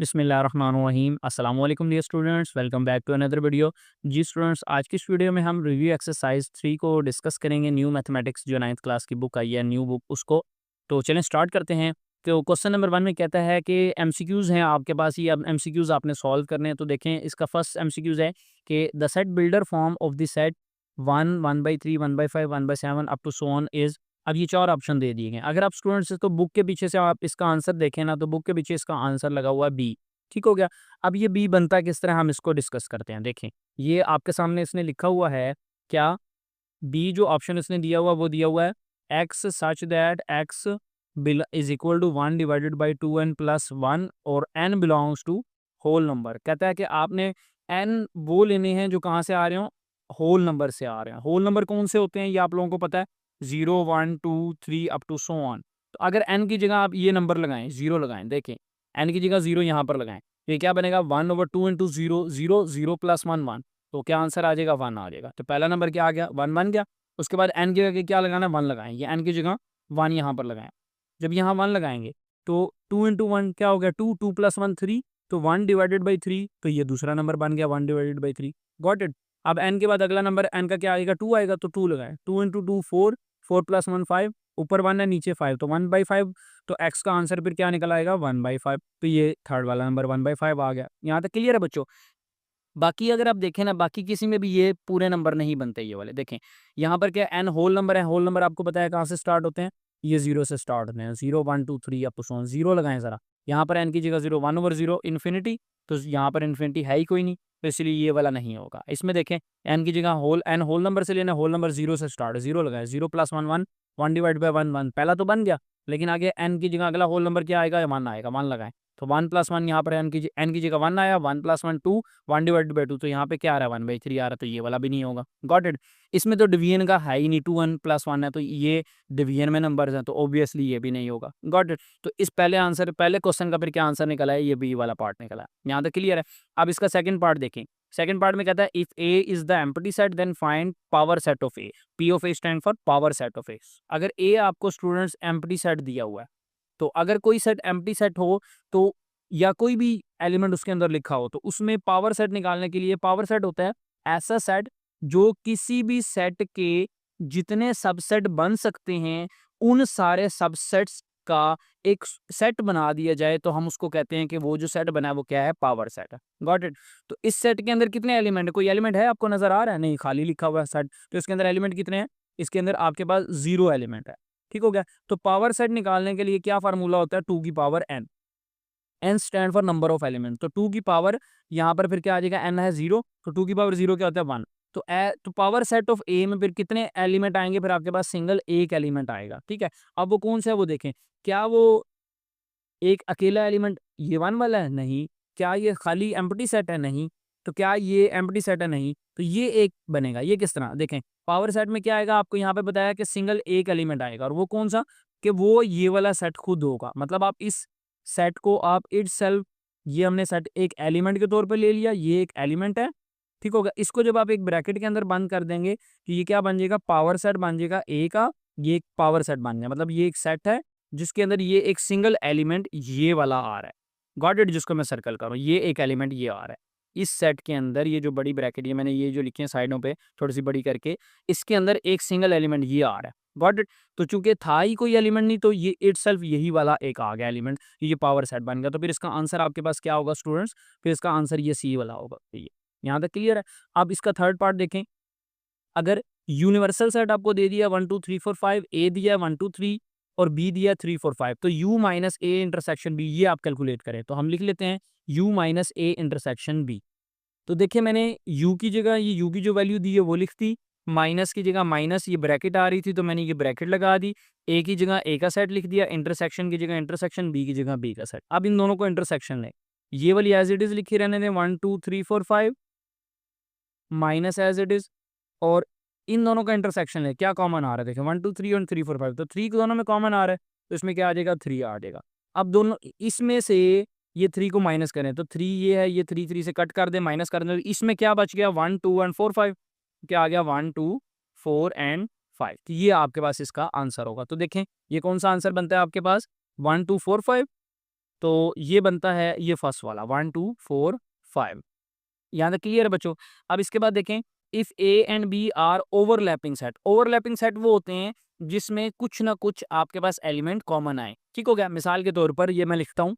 बिस्मिल्लाहिर्रहमानिर्रहीम अस्सलाम वालेकुम dear students, welcome back to another video. जी स्टूडेंट्स, आज की इस वीडियो में हम रिव्यू एक्सरसाइज 3 को डिस्कस करेंगे। न्यू मैथमेटिक्स जो 9th क्लास की बुक आई है, न्यू बुक, उसको तो चलें स्टार्ट करते हैं। तो क्वेश्चन नंबर 1 में कहता है कि एमसीक्यूज़ हैं आपके पास, ये अब एमसीक्यूज़ आपने सॉल्व करने हैं। तो देखें, इसका फर्स्ट एमसीक्यूज़ है कि the set builder form of the set 1, 1/3, 1/5, 1/7 up to so on is. अब ये 4 ऑप्शन दे दिए गए हैं। अगर आप स्टूडेंट्स इसको बुक के पीछे से आप इसका आंसर देखें ना, तो बुक के पीछे इसका आंसर लगा हुआ है बी। ठीक हो गया। अब ये बी बनता किस तरह, हम इसको डिस्कस करते हैं। देखें, ये आपके सामने इसने लिखा हुआ है क्या, बी जो ऑप्शन इसने दिया हुआ वो दिया हुआ है X such that X is equal to 1 divided by 2n plus 1 और n belongs to whole number. कहता है कि आपने n वो लेने हैं जो कहाँ से आ रहे हो, होल नंबर से आ रहे हैं। होल नंबर कौन से होते हैं ये आप लोगों को पता है, 0, 1, 2, 3 अप टू सो ऑन। तो अगर n की जगह आप ये नंबर लगाएं, 0 लगाएं, देखें n की जगह 0 यहाँ पर लगाएं, ये क्या बनेगा 1/2 इंटू 0, 0, 0 प्लस 1, 1। तो क्या आंसर आ जाएगा, 1 आ जाएगा। तो पहला नंबर क्या आ गया, 1 बन गया। उसके बाद n की जगह क्या लगाना, 1 लगाएं, ये n की जगह 1 यहाँ पर लगाएं। जब यहाँ 1 लगाएंगे तो 2 इंटू 1 क्या हो गया, 2, 2 प्लस 1 3, तो 1 डिवाइडेड बाई 3, तो ये दूसरा नंबर बन गया 1 डिवाइडेड बाई 3। Got it. अब n के बाद अगला नंबर n का क्या आएगा, 2 आएगा, तो 2 लगाएं। 2 इंटू 2 4, 4 प्लस 1 5, ऊपर 1 है नीचे 5, तो 1/5। तो x का आंसर फिर क्या निकल आएगा, 1/5। तो ये थर्ड वाला नंबर 1/5 आ गया। यहाँ तक क्लियर है बच्चों। बाकी अगर आप देखें ना, बाकी किसी में भी ये पूरे नंबर नहीं बनते ये वाले। देखें यहाँ पर क्या n होल नंबर है, होल नंबर आपको पता है कहाँ से स्टार्ट होते हैं, ये 0 से स्टार्ट होते हैं। 0, 1, 2, 3 अप टू सो ऑन। 0 लगाएं ज़रा, यहाँ पर n की जगह 0, 1/0 इन्फिनिटी, तो यहाँ पर इन्फिनिटी है ही कोई नहीं, तो इसलिए ये वाला नहीं होगा। इसमें देखें n की जगह n होल नंबर से लेना, होल नंबर 0 से स्टार्ट है, 0 लगाए, 0 प्लस 1, 1, 1 डिवाइड बाई 1, 1, पहला तो बन गया। लेकिन आगे n की जगह अगला होल नंबर क्या आएगा, 1 आएगा, 1 लगाएं। तो 1 प्लस 1 यहाँ पर n की जगह 1 आया, 1 प्लस 1 2, 1 डिवाइडेड बाई 2, तो यहाँ पे क्या आ रहा है 1/3 आ रहा है, तो ये वाला भी नहीं होगा। Got it. इसमें तो डिवीजन का है ही नहीं, 2n प्लस 1 है, तो ये डिवीजन में नंबर्स हैं, तो ऑब्वियसली ये भी नहीं होगा। Got it. तो इस पहले क्वेश्चन का फिर क्या आंसर निकला है, ये बी वाला पार्ट निकला है। यहाँ तक क्लियर है। अब इसका सेकंड पार्ट देखें। सेकंड पार्ट में कहता है if A is the empty set then find power set of A. P of A stand for power set of A. अगर ए आपको स्टूडेंट्स एम्प्टी सेट दिया हुआ है, तो अगर कोई सेट एम्प्टी सेट हो, तो या कोई भी एलिमेंट उसके अंदर लिखा हो, तो उसमें पावर सेट निकालने के लिए, पावर सेट होता है ऐसा सेट जो किसी भी सेट के जितने सबसेट बन सकते हैं उन सारे सबसेट्स का एक सेट बना दिया जाए, तो हम उसको कहते हैं कि वो जो सेट बना है वो क्या है, पावर सेट है। Got it. तो इस सेट के अंदर कितने एलिमेंट है, कोई एलिमेंट है आपको नजर आ रहा है, नहीं, खाली लिखा हुआ है सेट। तो इसके अंदर एलिमेंट कितने हैं, इसके अंदर आपके पास 0 एलिमेंट है। ठीक हो गया। तो पावर सेट निकालने के लिए क्या फार्मूला होता है, 2 की power n। n stand for number of element, तो 2 की पावर यहाँ पर फिर क्या आ जाएगा, n है 0, तो 2 की पावर 0 क्या होता है 1। तो पावर सेट ऑफ ए में फिर कितने एलिमेंट आएंगे, फिर आपके पास सिंगल एक एलिमेंट आएगा। ठीक है। अब वो कौन सा है वो देखें, क्या वो एक अकेला एलिमेंट ये 1 वाला है, नहीं। क्या ये खाली एम्प्टी सेट है, नहीं। तो क्या ये एम्प्टी सेट है, नहीं। तो ये एक बनेगा। ये किस तरह देखें, पावर सेट में क्या आएगा, आपको यहाँ पे बताया कि सिंगल एक एलिमेंट आएगा, और वो कौन सा, कि वो ये वाला सेट खुद होगा। मतलब आप इस सेट को आप इटसेल्फ, ये हमने सेट एक एलिमेंट के तौर पे ले लिया, ये एक एलिमेंट है। ठीक होगा। इसको जब आप एक ब्रैकेट के अंदर बंद कर देंगे, तो ये क्या बन जाएगा, पावर सेट बन जाएगा ए का, ये एक पावर सेट बन गया। मतलब ये एक सेट है जिसके अंदर ये एक सिंगल एलिमेंट ये वाला आ रहा है। Got it. जिसको मैं सर्कल कर रहा हूँ, ये एक एलिमेंट ये आ रहा है इस सेट के अंदर। ये जो बड़ी ब्रैकेट, ये मैंने ये जो लिखी है साइडों पे थोड़ी सी बड़ी करके, इसके अंदर एक सिंगल एलिमेंट ये आ रहा है। Got it. तो चूंकि था ही कोई एलिमेंट नहीं, तो ये इटसेल्फ यही वाला एक आ गया एलिमेंट, ये पावर सेट बन गया। तो फिर इसका आंसर आपके पास क्या होगा स्टूडेंट्स, फिर इसका आंसर ये सी वाला होगा। ये यहाँ तक क्लियर है। अब इसका थर्ड पार्ट देखें। अगर यूनिवर्सल सेट आपको दे दिया 1 2 3 4 5, ए दिया 1 2 3 और बी दिया 3 4 5, तो u minus A intersection B ये आप कैलकुलेट करें। तो हम लिख लेते हैं u minus A intersection B. तो देखिए मैंने u की जगह ये u की जो वैल्यू दी है वो लिख दी, माइनस की जगह माइनस, ये ब्रैकेट आ रही थी तो मैंने ये ब्रैकेट लगा दी, ए की जगह ए का सेट लिख दिया, इंटरसेक्शन की जगह इंटरसेक्शन, बी की जगह बी का सेट। अब इन दोनों को इंटरसेक्शन लें, ये वाली एज इट इज लिखी रहने दें 1 2 3 4 5 माइनस एज इट इज, और इन दोनों का इंटरसेक्शन है, क्या कॉमन आ रहा है, देखिए 1 2 3 और 3 4 5, तो 3 दोनों में कॉमन आ रहा है, तो इसमें क्या आ जाएगा 3 आ जाएगा। अब दोनों इसमें से ये 3 को माइनस करें, तो 3 ये है, ये 3 3 से कट कर दे, माइनस कर दे, तो इसमें क्या बच गया 1 2 एंड 4 5, क्या आ गया 1 2 4 एंड 5। तो ये आपके पास इसका आंसर होगा। तो देखें ये कौन सा आंसर बनता है आपके पास, 1 2 4 5 तो ये बनता है ये फर्स्ट वाला 1 2 4 5। यहाँ तक क्लियर है बच्चों। अब इसके बाद देखें, if A and B are overlapping set. Overlapping set वो होते हैं जिसमें कुछ ना कुछ आपके पास एलिमेंट कॉमन आए। ठीक हो गया। मिसाल के तौर पर ये मैं लिखता हूँ,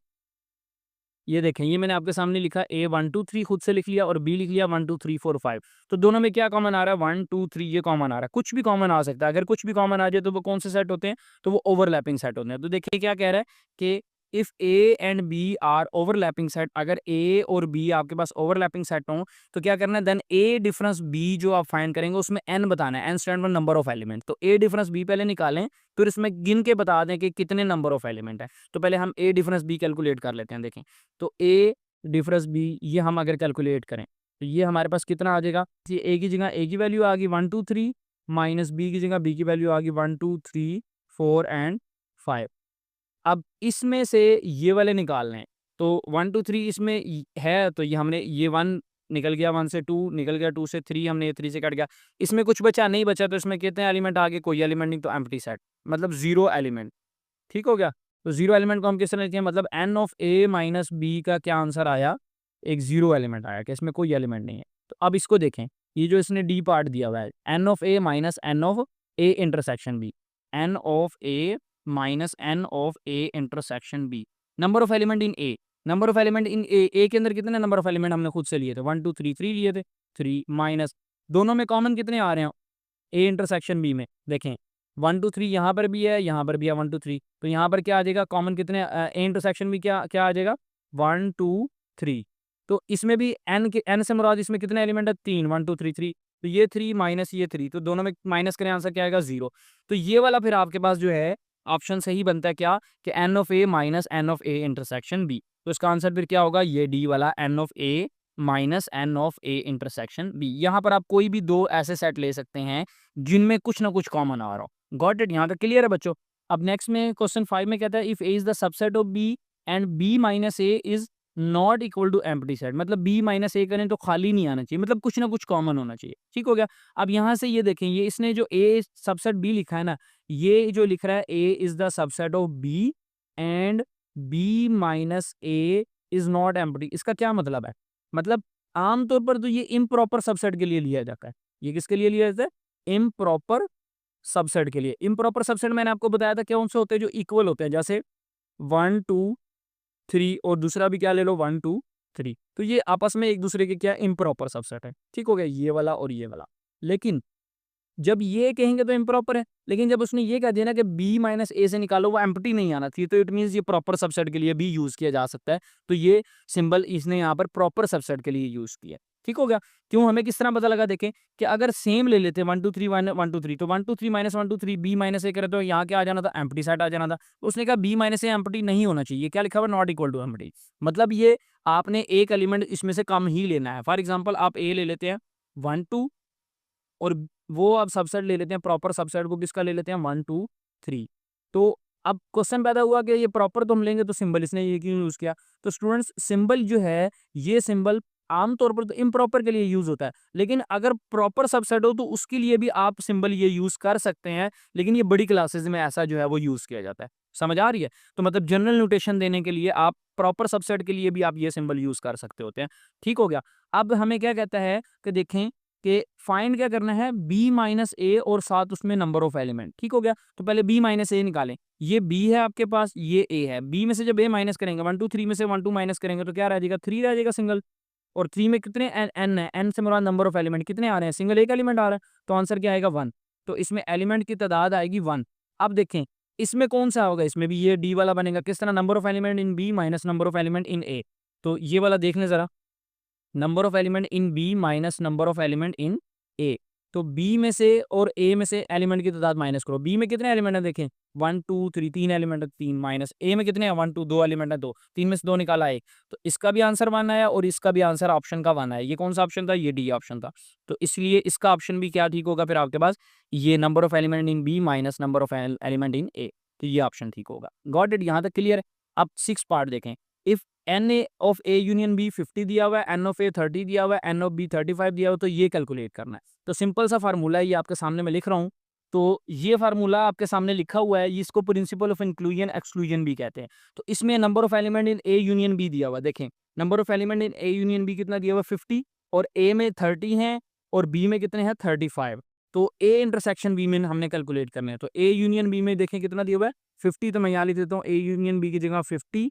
ये देखें, ये मैंने आपके सामने लिखा ए 1 2 3 खुद से लिख लिया और बी लिख लिया 1 2 3 4 5। तो दोनों में क्या कॉमन आ रहा है? 1 2 3 ये कॉमन आ रहा है। कुछ भी कॉमन आ सकता है। अगर कुछ भी कॉमन आ जाए तो वो कौन से सेट होते हैं? तो वो ओवरलैपिंग सेट होते हैं। तो देखिए क्या कह रहा है कि if A and B are overlapping set, अगर ए और बी आपके पास ओवरलैपिंग सेट हो तो क्या करना है? देन ए डिफरेंस बी जो आप फाइंड करेंगे उसमें एन बताना है। N stand for number of element. तो ए डिफरेंस बी पहले निकालें, फिर इसमें गिन के बता दें कि कितने नंबर ऑफ एलिमेंट है। तो पहले हम ए डिफरेंस बी कैलकुलेट कर लेते हैं। देखें, तो ए डिफरेंस बी ये हम अगर कैलकुलेट करें तो ये हमारे पास कितना आ जाएगा? ये ए की जगह ए की वैल्यू आ गई 1 2 3 माइनस बी की जगह बी की वैल्यू आ गई 1 2 3 4 एंड 5। अब इसमें से ये वाले निकालने हैं। तो 1 2 3 इसमें है तो ये हमने ये 1 निकल गया, 1 से 2 निकल गया, 2 से 3 हमने ये 3 से कट गया। इसमें कुछ बचा नहीं बचा तो इसमें कितने एलिमेंट आ गए? कोई एलिमेंट नहीं, तो एम्प्टी सेट मतलब जीरो एलिमेंट। ठीक हो गया। तो जीरो एलिमेंट को हम किस तरह लिखते हैं? मतलब N of A minus B का क्या आंसर आया? एक जीरो एलिमेंट आया कि इसमें कोई एलिमेंट नहीं है। तो अब इसको देखें, ये जो इसने डी पार्ट दिया हुआ है, n of A minus N of A intersection B, n of A minus N of A intersection B. Number of element in A, number of element in A के अंदर कितने नंबर ऑफ एलिमेंट हमने खुद से लिए थे? 1 2 3 3 लिए थे, 3 माइनस दोनों में कॉमन कितने आ रहे हैं? ए इंटरसेक्शन बी में देखें 1 2 3 यहाँ पर भी है, यहाँ पर भी है 1 2 3। तो यहाँ पर क्या आ जाएगा कॉमन? कितने ए इंटरसेक्शन भी क्या क्या आ जाएगा? 1 2 3। तो इसमें भी एन के एन से मुराद इसमें कितने एलिमेंट है? 3 1 2 3 3। तो ये 3 माइनस ये 3, तो दोनों में माइनस करें आंसर क्या आएगा? 0। तो ये वाला फिर आपके पास जो है ऑप्शन सही बनता है क्या? कि N of A minus N of A intersection B. तो इसका आंसर फिर क्या होगा? ये डी वाला N of A minus N of A intersection B. यहाँ पर आप कोई भी दो ऐसे सेट ले सकते हैं जिनमें कुछ ना कुछ कॉमन आ रहा हो। Got it? यहाँ तक क्लियर है बच्चों। अब नेक्स्ट में क्वेश्चन 5 में कहता है if A is the subset of B and B minus A is not equal to empty set. मतलब बी माइनस ए करें तो खाली नहीं आना चाहिए, मतलब कुछ ना कुछ कॉमन होना चाहिए। ठीक हो गया। अब यहाँ से ये देखें, ये इसने जो ए सबसेट बी लिखा है ना, ये जो लिख रहा है A is the subset of B and B minus A is not empty, इसका क्या मतलब है? मतलब आमतौर पर तो ये इम्प्रॉपर सबसेट के लिए लिया जाता है। ये किसके लिए लिया जाता है? इम्प्रॉपर सबसेट के लिए। इम्प्रॉपर सबसेट मैंने आपको बताया था कौन से होते हैं? जो इक्वल होते हैं, जैसे 1 2 3 और दूसरा भी क्या ले लो 1 2 3। तो ये आपस में एक दूसरे के क्या इम्प्रॉपर सबसेट है। ठीक हो गया, ये वाला और ये वाला। लेकिन जब ये कहेंगे तो इम्प्रॉपर है, लेकिन जब उसने ये कह दिया ना कि बी माइनस ए से निकालो, वो एम्प्टी नहीं आना चाहिए, तो इट मीन्स ये प्रॉपर सबसेट के लिए भी यूज किया जा सकता है। तो ये सिंबल इसने यहाँ पर प्रॉपर सबसेट के लिए यूज किया। ठीक हो गया। क्यों? हमें किस तरह पता लगा? देखें कि अगर सेम ले लेते 1 2 3 1 2 3, तो 1 2 3 माइनस 1 2 3 बी माइनस ए करे तो यहाँ क्या आ जाना था? एम्प्टी सेट आ जाना था। तो उसने कहा बी माइनस ए एम्प्टी नहीं होना चाहिए। क्या लिखा हुआ? Not equal to empty. मतलब ये आपने एक एलिमेंट इसमें से कम ही लेना है। फॉर एग्जाम्पल आप ए ले लेते हैं 1 2 और वो अब सबसेट ले लेते हैं, प्रॉपर सबसेट को किसका ले लेते हैं? 1 2 3। तो अब क्वेश्चन पैदा हुआ कि ये प्रॉपर तो हम लेंगे तो सिंबल इसने ये क्यों यूज किया? तो स्टूडेंट्स सिंबल जो है, ये सिंबल आमतौर पर तो इम्प्रॉपर के लिए यूज होता है, लेकिन अगर प्रॉपर सबसेट हो तो उसके लिए भी आप सिंबल ये यूज कर सकते हैं। लेकिन ये बड़ी क्लासेस में ऐसा जो है वो यूज किया जाता है। समझ आ रही है? तो मतलब जनरल नोटेशन देने के लिए आप प्रॉपर सबसेट के लिए भी आप ये सिंबल यूज कर सकते होते हैं। ठीक हो गया। अब हमें क्या कहता है कि देखें कि फाइंड क्या करना है? बी माइनस ए और साथ उसमें नंबर ऑफ एलिमेंट। ठीक हो गया। तो पहले बी माइनस ए निकालें। ये बी है आपके पास, ये ए है। बी में से जब ए माइनस करेंगे 1 2 3 में से 1 2 माइनस करेंगे तो क्या रह जाएगा? 3 रह जाएगा सिंगल। और 3 में कितने एन है? एन से मुराद नंबर ऑफ एलिमेंट कितने आ रहे हैं? सिंगल एक एलिमेंट आ रहा है। तो आंसर क्या आएगा? 1। तो इसमें एलिमेंट की तादाद आएगी 1। अब देखें इसमें कौन सा होगा? इसमें भी ये डी वाला बनेगा। किस तरह? Number of element in B minus number of element in A. तो ये वाला देख लें जरा, number of element in B minus number of element in A. तो बी में से और ए में से एलिमेंट की तादाद माइनस करो। बी में कितने एलिमेंट है? देखें 1 2 3, 3 एलिमेंट है, 3 माइनस ए में कितने हैं? 1 2, 2 एलिमेंट है, 2। 3 में से 2 निकाला 1। तो इसका भी आंसर 1 आया और इसका भी आंसर ऑप्शन का 1 आया। ये कौन सा ऑप्शन था? ये डी ऑप्शन था। तो इसलिए इसका ऑप्शन भी क्या ठीक होगा फिर आपके पास? ये number of element in B minus number of element in A. तो ये ऑप्शन ठीक होगा। Got it? यहाँ तक क्लियर है। अब 6 पार्ट देखें। If n A of A union B 50 दिया हुआ है, एन ऑफ ए 30 दिया हुआ है, एन ऑफ बी 35 दिया हुआ है, तो ये कैलकुलेट करना है। तो सिंपल सा फार्मूला है, ये आपके सामने मैं लिख रहा हूँ तो ये फार्मूला आपके सामने लिखा हुआ है, इसको प्रिंसिपल ऑफ इंक्लूजन एक्सक्लूजन भी कहते हैं। तो इसमें number of element in A union B दिया हुआ है। देखें number of element in A union B कितना दिया हुआ है 50, और ए में 30 है और बी में कितने हैं 35। तो ए इंटरसेक्शन बी में हमने कैलकुलेट करने हैं। तो ए यूनियन बी में देखें कितना दिया हुआ है 50, तो मैं यहाँ लिख देता हूँ ए यूनियन बी की जगह 50।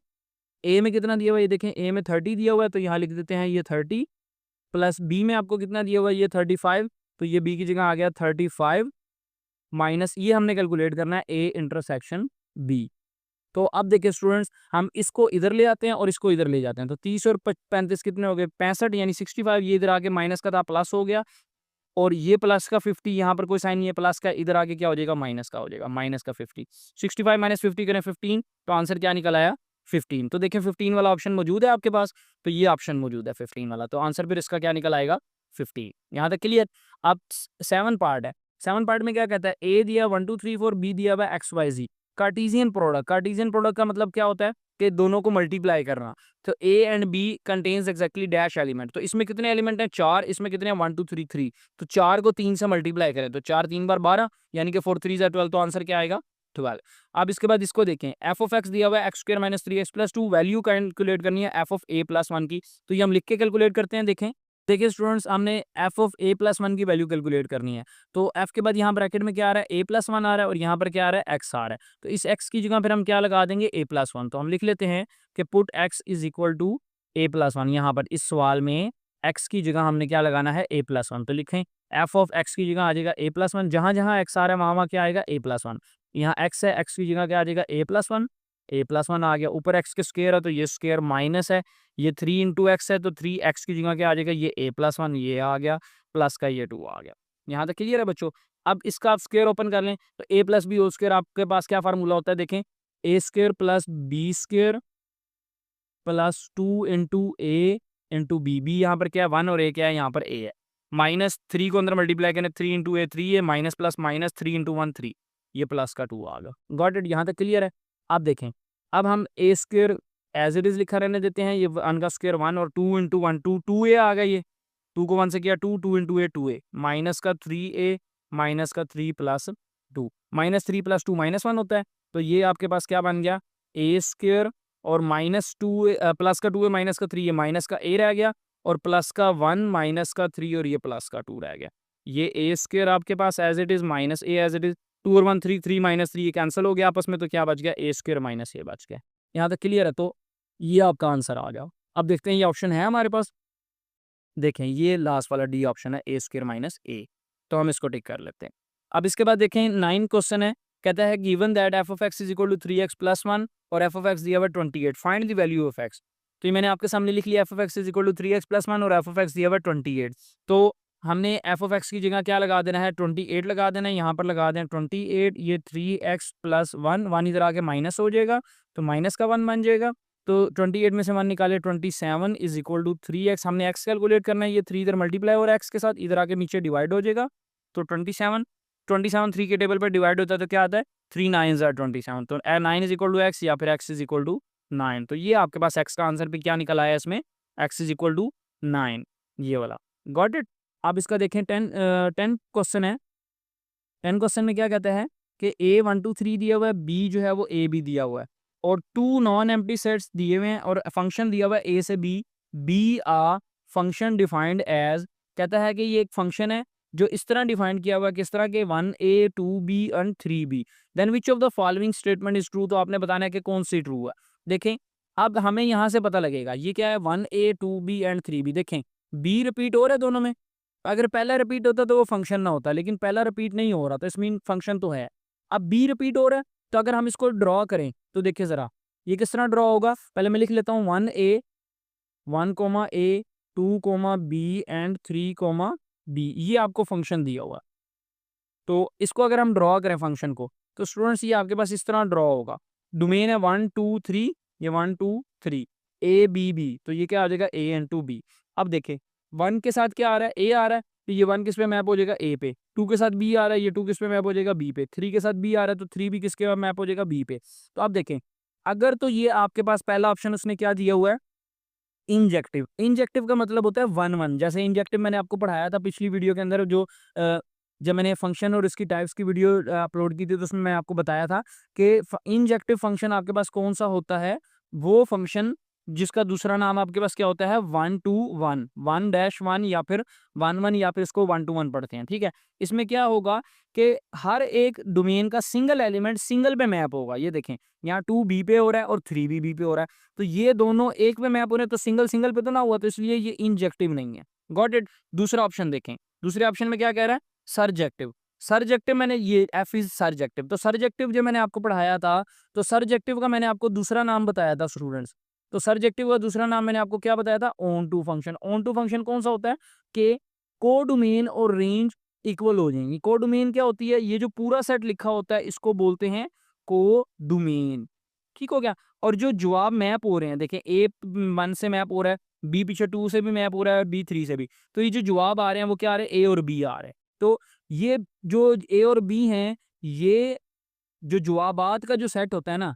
ए में कितना दिया हुआ है ये देखें, ए में 30 दिया हुआ है, तो यहाँ लिख देते हैं ये 30, प्लस बी में आपको कितना दिया हुआ है ये 35, तो ये बी की जगह आ गया 35 माइनस ये हमने कैलकुलेट करना है ए इंटरसेक्शन बी। तो अब देखिए स्टूडेंट्स, हम इसको इधर ले आते हैं और इसको इधर ले जाते हैं। तो 30 और 35 कितने हो गए 65, यानी 65, ये इधर आके माइनस का था प्लस हो गया, और ये प्लस का 50, यहाँ पर कोई साइन नहीं है प्लस का, इधर आके क्या हो जाएगा माइनस का हो जाएगा, माइनस का 50। 65 माइनस 50 करें 15, तो आंसर क्या निकल आया 15। तो देखिए 15 वाला ऑप्शन मौजूद है आपके पास, तो ये ऑप्शन मौजूद है 15 वाला, तो आंसर फिर इसका क्या निकल आएगा 15। यहाँ तक क्लियर। अब 7 पार्ट है, 7 पार्ट में क्या कहता है, ए दिया 1 2 3 4, बी दिया हुआ एक्स वाई जी। कार्टेशियन प्रोडक्ट, कार्टेशियन प्रोडक्ट का मतलब क्या होता है कि दोनों को मल्टीप्लाई करना। तो A and B contains exactly dash element, तो इसमें कितने एलिमेंट हैं 4, इसमें कितने हैं 1 2 3 3। तो 4 को 3 से मल्टीप्लाई करें, तो 4 3 बार 12, यानी कि 4 3 12, तो आंसर क्या आएगा 12। अब इसके बाद इसको देखें, एफ ऑफ एक्स दिया हुआ है x square minus 3x plus 2, value calculate करनी है एफ ऑफ ए प्लस 1 की। तो ये हम लिख के कैलकुलेट करते हैं। देखें देखिए स्टूडेंट्स, हमने एफ ऑफ ए प्लस 1 की वैल्यू कैलकुलेट करनी है। तो एफ के बाद यहाँ ब्रैकेट में क्या आ रहा है ए प्लस 1 आ रहा है, और यहाँ पर क्या आ रहा है एक्स आ रहा है। तो इस एक्स की जगह फिर हम क्या लगा देंगे ए प्लस 1। तो हम लिख लेते हैं कि put X is equal to A plus 1। यहाँ पर इस सवाल में एक्स की जगह हमने क्या लगाना है ए प्लस 1। तो लिखें एफ ऑफ एक्स की जगह आ जाएगा ए प्लस 1, जहाँ जहाँ एक्स आ रहा है वहाँ वहाँ क्या आएगा ए प्लस 1। यहाँ एक्स है, एक्स की जगह क्या आ जाएगा ए प्लस 1, ए प्लस 1 आ गया। ऊपर एक्स के स्क्वायर है तो ये स्क्वायर माइनस है, ये 3 इंटू एक्स है, तो 3x की जगह क्या आ जाएगा ये ए प्लस 1, ये आ गया, प्लस का ये 2 आ गया। यहाँ तक क्लियर है बच्चों। अब इसका आप स्क्वायर ओपन कर लें, तो A plus B whole square, आपके पास क्या फार्मूला होता है देखें, A square plus B square plus 2 into A into B. B यहाँ पर क्या है 1, और ए क्या है यहाँ पर ए है। माइनस 3 को अंदर मल्टीप्लाई करें, 3 इंटू ए 3 है, माइनस प्लस माइनस 3 इंटू 1 3, ये प्लस का 2 आ गया। गॉट इट, यहाँ तक क्लियर है। अब देखें, अब हम ए स्क्वायर एज इट इज लिखा रहने देते हैं, ये 1 का स्क्वायर 1, और 2 इंटू 1 2, 2a आ गया, ये 2 को 1 से किया 2, 2 इंटू ए 2a, माइनस का 3a माइनस का 3 प्लस 2, माइनस 3 प्लस 2 माइनस 1 होता है। तो ये आपके पास क्या बन गया ए स्क्वायर, और माइनस 2 प्लस का 2 है माइनस का 3 है, माइनस का a रह गया, और प्लस का 1 माइनस का 3, और ये प्लस का 2 रह गया। ये ए स्क्वायर आपके पास as it is minus A as it is, 2 और 1 3, 3 माइनस 3 ये कैंसिल हो गया आपस में, तो क्या बच गया ए स्क्वायर माइनस ए बच गया। यहाँ तक क्लियर है। तो ये आपका आंसर आ गया। अब देखते हैं ये ऑप्शन है हमारे पास, देखें ये लास्ट वाला डी ऑप्शन है ए स्क्वायर माइनस ए, तो हम इसको टिक कर लेते हैं। अब इसके बाद देखें 9 क्वेश्चन है, कहता है given that F of X is equal to 3x plus 1 और एफ ऑफ एक्स दिया हुआ 28, find the value of X. तो ये मैंने आपके सामने लिख लिया, F of X is equal to 3x plus 1 और एफ ऑफ एक्स दिया हुआ 28। तो हमने एफ ऑफ एक्स की जगह क्या लगा देना है 28 लगा देना है, यहाँ पर लगा दें 28, ये 3x प्लस 1, 1 इधर आके माइनस हो जाएगा, तो माइनस का 1 बन जाएगा। तो 28 में से 1 निकाले 27 इज इक्वल टू 3x, हमने x कैलकुलेट करना है, ये 3 इधर मल्टीप्लाई हो रहा है x के साथ, इधर आके नीचे डिवाइड हो जाएगा। तो 27 3 के टेबल पर डिवाइड होता है तो क्या आता है 3 9 आर 27, तो 9 इज इक्वल टू एक्स या फिर x इज इक्वल टू 9। तो ये आपके पास x का आंसर भी क्या निकल आया इसमें, x इज इक्वल टू 9, ये वाला। Got it. आप इसका देखें 10 क्वेश्चन है। 10 क्वेश्चन में क्या कहता है कि a 1 2 3 दिया हुआ है, b जो है वो a भी दिया हुआ है, और 2 नॉन एम्प्टी सेट्स दिए हुए हैं, और फंक्शन दिया हुआ है a से b आ फंक्शन डिफाइंड एज, कहता है कि ये एक फंक्शन है जो इस तरह डिफाइन किया हुआ है, किस तरह के 1a 2b and 3b, then which of the following statement is true. तो आपने बताना है कि कौन सी ट्रू है। देखें अब हमें यहाँ से पता लगेगा ये क्या है 1a 2b एंड 3b। देखें b रिपीट हो रहा है दोनों में, अगर पहला रिपीट होता तो वो फंक्शन ना होता, लेकिन पहला रिपीट नहीं हो रहा, तो इसमें फंक्शन तो है। अब बी रिपीट हो रहा है, तो अगर हम इसको ड्रॉ करें तो देखिए ज़रा ये किस तरह ड्रॉ होगा। पहले मैं लिख लेता हूँ 1a 1, a 2, b and 3, b, ये आपको फंक्शन दिया हुआ। तो इसको अगर हम ड्रॉ करें फंक्शन को, तो स्टूडेंट्स ये आपके पास इस तरह ड्रॉ होगा। डोमेन है 1 2 3, ये 1 2 3 a b b, तो ये क्या आ जाएगा a एंड 2b। अब देखें 1 के साथ क्या आ रहा है a आ रहा है, तो ये 1 किस पे मैप हो जाएगा a पे, 2 के साथ b आ रहा है, ये 2 किस पे मैप हो जाएगा b पे, 3 के साथ b आ रहा है, तो 3 भी किसके मैप हो जाएगा b पे। तो आप देखें अगर तो ये आपके पास पहला ऑप्शन उसने क्या दिया हुआ है इंजेक्टिव। इंजेक्टिव का मतलब होता है 1 1, जैसे इंजेक्टिव मैंने आपको पढ़ाया था पिछली वीडियो के अंदर, जो जब मैंने फंक्शन और इसकी टाइप्स की वीडियो अपलोड की थी तो उसमें मैं आपको बताया था कि इंजेक्टिव फंक्शन आपके पास कौन सा होता है, वो फंक्शन जिसका दूसरा नाम आपके पास क्या होता है, 1-to-1, 1-1 या फिर 1-1 या फिर इसको 1-to-1 पढ़ते हैं, ठीक है। इसमें क्या होगा कि हर एक डोमेन का सिंगल एलिमेंट सिंगल पे मैप होगा। ये देखें, यहाँ 2 बी पे हो रहा है और 3 भी बी पे हो रहा है, तो ये दोनों एक पे मैप हो रहे हैं, तो सिंगल सिंगल पे तो ना हुआ, तो इसलिए ये इंजेक्टिव नहीं है। Got it. दूसरा ऑप्शन देखें, दूसरे ऑप्शन में क्या कह रहा है, सरजेक्टिव। सरजेक्टिव मैंने ये एफ इज सरजेक्टिव, तो सरजेक्टिव जो मैंने आपको पढ़ाया था, तो सरजेक्टिव का मैंने आपको दूसरा नाम बताया था स्टूडेंट्स। तो सरजेक्टिव का दूसरा नाम मैंने आपको क्या बताया था, onto function. Onto function कौन सा होता है कि कोडोमेन और रेंज इक्वल हो जाएंगी। कोडोमेन क्या होती है, ये जो पूरा सेट लिखा होता है इसको बोलते हैं कोडोमेन, ठीक हो गया। और जो जवाब मैप हो रहे हैं, देखें ए 1 से मैप हो रहा है, बी पीछे 2 से भी मैप हो रहा है, बी 3 से भी, तो ये जो जवाब आ रहे हैं वो क्या आ रहे हैं, ए और बी आ रहे हैं। तो ये जो ए और बी हैं, ये जो जवाबात का जो सेट होता है ना,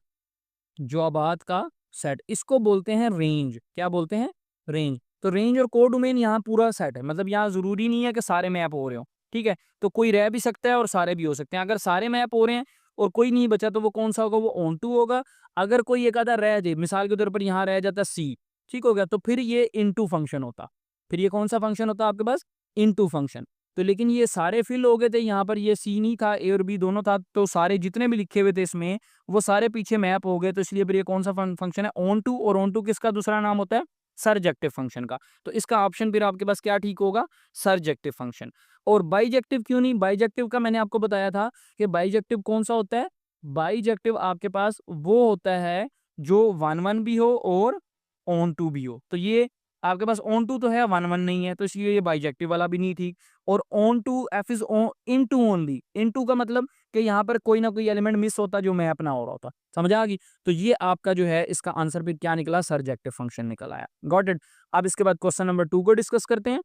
जवाबात का सेट, इसको बोलते हैं रेंज। क्या बोलते हैं, रेंज। तो रेंज और कोडोमेन यहाँ पूरा सेट है, मतलब यहाँ जरूरी नहीं है कि सारे मैप हो रहे हो, ठीक है। तो कोई रह भी सकता है और सारे भी हो सकते हैं। अगर सारे मैप हो रहे हैं और कोई नहीं बचा तो वो कौन सा होगा, वो ऑन टू होगा। अगर कोई एक आधा रह जाए, मिसाल के तौर पर यहाँ रह जाता सी, ठीक हो गया, तो फिर ये इनटू फंक्शन होता। फिर ये कौन सा फंक्शन होता आपके पास, इनटू फंक्शन। तो लेकिन ये सारे फिल हो गए थे, यहाँ पर ये सी नहीं था, ए और बी दोनों था, तो सारे जितने भी लिखे हुए थे इसमें वो सारे पीछे मैप हो गए, तो इसलिए फिर ये कौन सा फंक्शन है, ऑन टू। और ऑन टू किसका दूसरा नाम होता है, सरजेक्टिव फंक्शन का। तो इसका ऑप्शन फिर आपके पास क्या ठीक होगा, सरजेक्टिव फंक्शन। और बाइजेक्टिव क्यों नहीं, बाइजेक्टिव का मैंने आपको बताया था कि बाइजेक्टिव कौन सा होता है, बाइजेक्टिव आपके पास वो होता है जो 1-1 भी हो और ऑन टू भी हो। तो ये आपके पास ऑन टू तो है, 1-1 नहीं है, तो इसलिए ये बाइजेक्टिव वाला भी नहीं ठीक। और onto F is into only, into का मतलब कि यहाँ पर कोई ना कोई एलिमेंट मिस होता जो मैप ना हो रहा होता, समझ आ गई। तो ये आपका जो है इसका आंसर फिर क्या निकला, सरजेक्टिव फंक्शन निकल आया। Got it. अब इसके बाद क्वेश्चन नंबर 2 को डिस्कस करते हैं।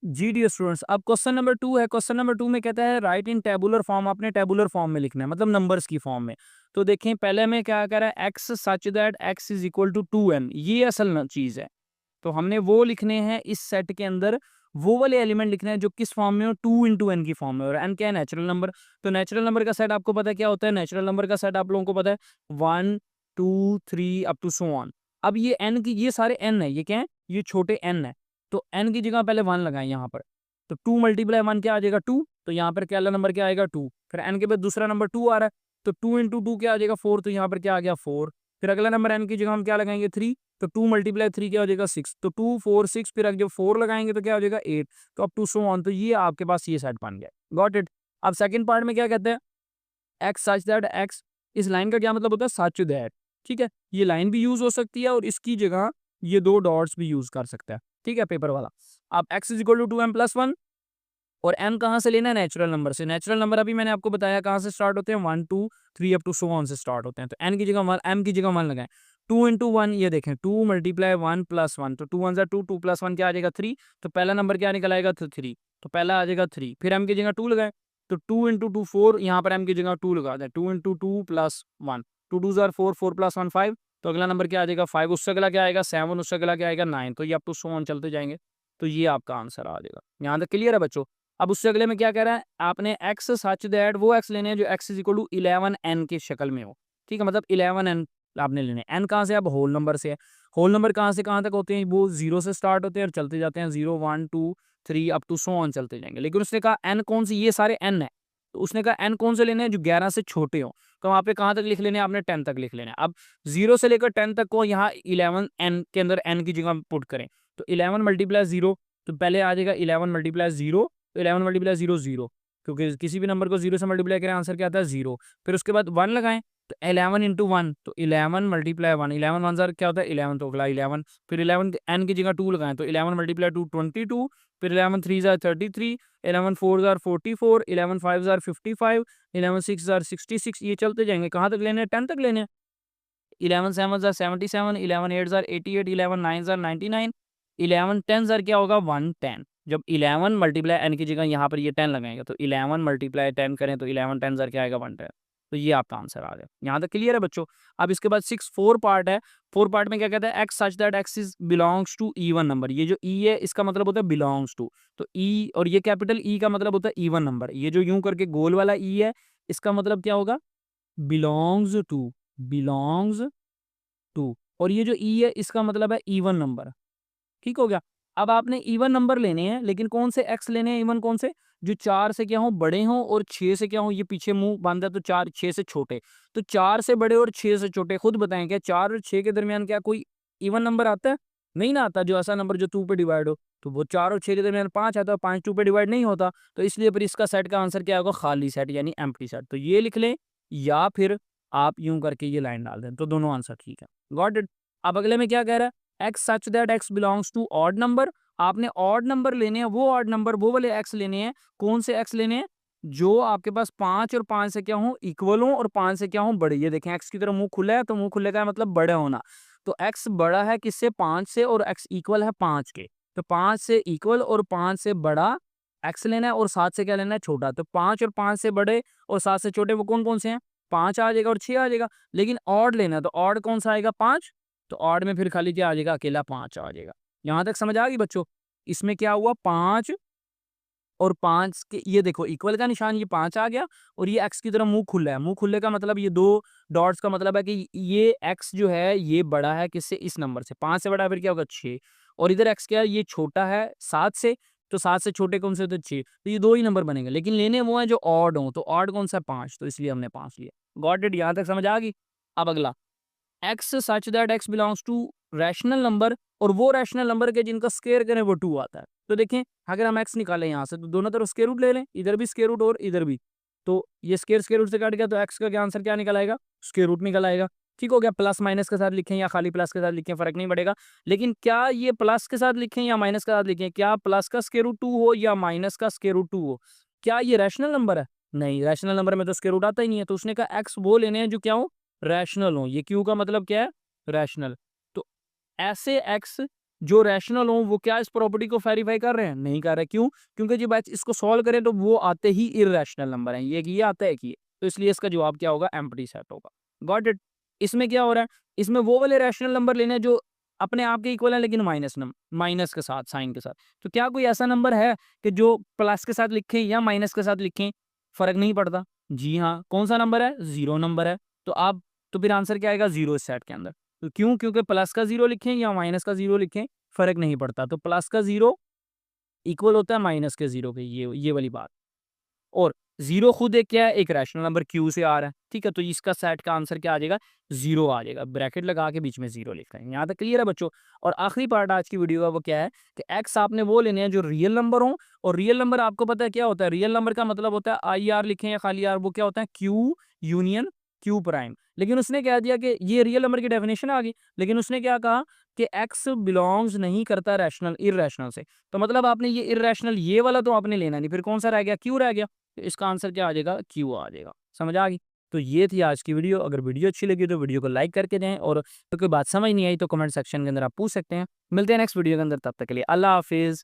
जी डियर स्टूडेंट्स, अब क्वेश्चन नंबर 2 है। क्वेश्चन नंबर 2 में कहता है राइट इन टेबुलर फॉर्म, आपने टेबुलर फॉर्म में लिखना है, मतलब नंबर्स की फॉर्म में। तो देखें पहले में क्या कह रहा है, X such that X is equal to 2n, ये असल चीज है। तो हमने वो लिखने हैं इस सेट के अंदर, वो वाले एलिमेंट लिखने हैं जो किस फॉर्म में हो, 2 × n की फॉर्म में। और n क्या है, नेचुरल नंबर। तो नेचुरल नंबर का सेट आपको पता है क्या होता है, नेचुरल नंबर का सेट आप लोगों को पता है 1 2 3 अप टू सो ऑन। अब ये n की, ये सारे n है, ये क्या है, ये छोटे n है। तो n की जगह पहले 1 लगाएं यहाँ पर, तो 2 × 1 क्या आ जाएगा, 2। तो यहाँ पर क्या नंबर क्या आएगा, 2। फिर n के बाद दूसरा नंबर 2 आ रहा है, तो 2 × 2 क्या आ जाएगा, 4। तो यहाँ पर क्या आ गया, 4। फिर अगला नंबर n की जगह हम क्या लगाएंगे, 3। तो 2 × 3 क्या हो जाएगा, 6। तो 2 4 6, फिर जब 4 लगाएंगे तो क्या हो जाएगा, 8। तो अब टू सो ऑन। तो ये आपके पास ये सेट बन गया। Got it. अब सेकंड पार्ट में क्या कहते हैं, एक्स सच दैट एक्स, इस लाइन का क्या मतलब होता है, सच दैट, ठीक है। ये लाइन भी यूज हो सकती है और इसकी जगह ये 2 डॉट्स भी यूज कर सकता है, ठीक है, पेपर वाला। अब x is equal to 2m + 1, और n कहाँ से लेना है, नेचुरल नंबर से। नेचुरल नंबर अभी मैंने आपको बताया कहाँ से स्टार्ट होते हैं, 1 2 3 अप टू सो ऑन से स्टार्ट होते हैं। तो n की जगह 1, m की जगह 1 लगाएं। 2 × 1, ये देखें 2 × 1 + 1, तो 2 1 2, 2 + 1 क्या आ जाएगा, 3। तो पहला नंबर क्या निकल आएगा, 3। तो पहला आ जाएगा 3। फिर m की जगह 2 लगाएं, तो 2 × 2 4, यहाँ पर m की जगह 2 लगा दें, 2 × 2 + 1, 2 2 4, 4 + 1 5। तो अगला नंबर क्या आ जाएगा, 5। उससे अगला क्या आएगा, 7। उससे अगला क्या आएगा, 9। तो ये अप टू सो ऑन चलते जाएंगे। तो ये आपका आंसर आ जाएगा। यहाँ तक क्लियर है बच्चों। अब उससे अगले में क्या कह रहा है, आपने x सच दैट वो x लेने हैं जो x is equal to 11n की शक्ल में हो, ठीक है, मतलब 11n आपने लेने हैं। n कहाँ से, अब होल नंबर से है। होल नंबर कहाँ से कहाँ तक होते हैं, वो 0 से स्टार्ट होते हैं और चलते जाते हैं, 0 1 2 3 अप टू सो ऑन चलते जाएंगे। लेकिन उसने कहा n कौन सी, ये सारे n है, तो उसने कहा n कौन से लेने हैं, जो 11 से छोटे हो। तो वहाँ पे कहाँ तक लिख लेने हैं, आपने 10 तक लिख लेना है। अब 0 से लेकर 10 तक को यहाँ 11n के अंदर n की जगह पुट करें, तो 11 × 0, तो पहले आ जाएगा 11 × 0। तो 11 × 0 0, क्योंकि किसी भी नंबर को 0 से मल्टीप्लाई करें आंसर क्या आता है, 0। फिर उसके बाद 1 लगाएं, तो 11 × 1, तो 11 × 1, 11 1 ज़ार क्या होता है, 11, तो अगला 11। फिर 11 n की जगह 2 लगाएं, तो 11 × 2 22। फिर 11 3 ज़ार 33, 11 4 ज़ार 44, 11 5 ज़ार 55, 11 6 ज़ार 66। ये चलते जाएंगे, कहाँ तक लेने हैं, 10 तक लेने हैं। 11 7 ज़ार 77, 11 8 ज़ार 88, 11 9 ज़ार 99, 11 10 ज़ार क्या होगा, 110। जब 11 × n की जगह यहाँ पर ये 10 लगाएंगे, तो 11 × 10 करें तो 11 10 ज़ार क्या आएगा, 110। तो ये आपका आंसर आ गया। यहाँ तक क्लियर है बच्चों। अब इसके बाद 6 4 पार्ट है। 4 पार्ट में क्या कहता है, X such that X is belongs to even number. ये जो ई है इसका मतलब होता है बिलोंग्स टू, तो ई और ये कैपिटल ई का मतलब होता है इवन नंबर। ये जो यूं करके गोल वाला ई है इसका मतलब क्या होगा, बिलोंग्स टू, बिलोंग्स टू। और ये जो ई है इसका मतलब है इवन नंबर। ठीक हो गया। अब आपने इवन नंबर लेने हैं, लेकिन कौन से एक्स लेने हैं, इवन कौन से, जो 4 से क्या हो बड़े हों और 6 से क्या हो, ये पीछे मुंह बांधा तो 4 6 से छोटे। तो 4 से बड़े और 6 से छोटे, खुद बताएं क्या 4 और 6 के दरमियान क्या कोई इवन नंबर आता है? नहीं ना आता। जो ऐसा नंबर जो 2 पे डिवाइड हो, तो वो 4 और 6 के दरमियान 5 आता है, 5 2 पे डिवाइड नहीं होता। तो इसलिए फिर इसका सेट का आंसर क्या होगा, खाली सेट यानी एम्प्टी सेट। तो ये लिख लें या फिर आप यूं करके ये लाइन डाल दें, तो दोनों आंसर ठीक है। Got it. अब अगले में क्या कह रहा है, X such that X belongs to odd number. आपने ऑड नंबर लेने हैं, वो ऑड नंबर वो वाले एक्स लेने हैं। कौन से एक्स लेने हैं, जो आपके पास 5 और 5 से क्या हो इक्वल हो और 5 से क्या हो बड़े। ये देखें एक्स की तरफ मुंह खुला है, तो मुंह खुले का मतलब बड़ा होना। तो एक्स बड़ा है किससे, 5 से, और एक्स इक्वल है 5 के। तो 5 से इक्वल और 5 से बड़ा एक्स लेना है, और 7 से क्या लेना है, छोटा। तो 5 और 5 से बड़े और 7 से छोटे वो कौन कौन से हैं, 5 आ जाएगा और 6 आ जाएगा। लेकिन ऑड लेना है, तो ऑड कौन सा आएगा, 5। तो ऑड में फिर खाली क्या आ जाएगा, अकेला 5 आ जाएगा। यहाँ तक समझ आ गई बच्चों। इसमें क्या हुआ, 5 और 5 के ये देखो इक्वल का निशान, ये 5 आ गया, और ये एक्स की तरफ मुंह खुला है। मुंह खुले का मतलब ये 2 डॉट्स का मतलब है कि ये एक्स जो है ये बड़ा है किससे, इस नंबर से। 5 से बड़ा है फिर क्या होगा, 6। और इधर एक्स क्या है, ये छोटा है 7 से। तो 7 से छोटे कौन से, तो 6। तो ये 2 ही नंबर बनेंगे, लेकिन लेने वो हैं जो ऑड हों। तो ऑड कौन सा है, 5। तो इसलिए हमने 5 लिया। Got it. यहाँ तक समझ आ गई। अब अगला, x such that X belongs to rational number, और वो रैशनल नंबर के जिनका स्क्वायर करें वो 2 आता है। तो देखें अगर हम एक्स निकालें यहाँ से, तो दोनों तरफ स्क्वायर रूट ले लें, इधर भी स्क्वायर रूट और इधर भी। तो ये स्क्वायर रूट से कट गया, तो एक्स का क्या आंसर क्या निकल आएगा, स्क्वायर रूट निकल आएगा। ठीक हो गया। प्लस माइनस के साथ लिखें या खाली प्लस के साथ लिखें फर्क नहीं पड़ेगा। लेकिन क्या ये प्लस के साथ लिखें या माइनस के साथ लिखें, क्या प्लस का स्क्वायर रूट 2 हो या माइनस का स्क्वायर रूट 2 हो, क्या ये रैशनल नंबर है? नहीं, रैशनल नंबर में तो स्क्वायर रूट आता ही नहीं है। तो उसने कहा एक्स वो लेने हैं जो क्या हो, रैशनल हो। ये क्यू का मतलब क्या है, रैशनल। तो ऐसे एक्स जो रैशनल हो वो क्या इस प्रॉपर्टी को वेरीफाई कर रहे हैं, नहीं कर रहे। क्यों? क्योंकि जब इसको सॉल्व करें तो वो आते ही इररेशनल नंबर हैं, ये आता है कि ये। तो इसलिए इसका जवाब क्या होगा, एम्प्टी सेट होगा। Got it. इसमें क्या हो रहा है, इसमें वो वाले रैशनल नंबर लेने हैं जो अपने आप के इक्वल है लेकिन माइनस के साथ, साइन के साथ। तो क्या कोई ऐसा नंबर है कि जो प्लस के साथ लिखें या माइनस के साथ लिखें फर्क नहीं पड़ता? जी हाँ। कौन सा नंबर है, 0 नंबर है। तो आप, तो फिर आंसर क्या आएगा, 0 इस सेट के अंदर। तो क्यों? क्योंकि प्लस का 0 लिखें या माइनस का 0 लिखें फ़र्क नहीं पड़ता। तो प्लस का 0 इक्वल होता है माइनस के 0 के, ये वाली बात। और 0 खुद एक क्या है, एक रैशनल नंबर क्यू से आ रहा है। ठीक है, तो इसका सेट का आंसर क्या आ जाएगा, 0 आ जाएगा। ब्रैकेट लगा के बीच में 0 लिखा है। यहाँ तक क्लियर है बच्चों। और आखिरी पार्ट आज की वीडियो का वो क्या है कि एक्स आपने वो लेने हैं जो रियल नंबर हो। और रियल नंबर आपको पता है क्या होता है, रियल नंबर का मतलब होता है आई आर लिखें या खाली आर, वो क्या होता है, क्यू यूनियन क्यू प्राइम। लेकिन उसने कह दिया कि ये रियल नंबर की डेफिनेशन आ गई, लेकिन उसने क्या कहा कि एक्स बिलोंग्स नहीं करता रैशनल इररेशनल से। तो मतलब आपने ये इररेशनल ये वाला तो आपने लेना नहीं, फिर कौन सा रह गया, क्यू रह गया। तो इसका आंसर क्या आ जाएगा, क्यू आ जाएगा। समझ आ गई। तो ये थी आज की वीडियो। अगर वीडियो अच्छी लगी तो वीडियो को लाइक करके दें, और तो कोई बात समझ नहीं आई तो कमेंट सेक्शन के अंदर आप पूछ सकते हैं। मिलते हैं नेक्स्ट वीडियो के अंदर, तब तक के लिए अल्लाह हाफिज़।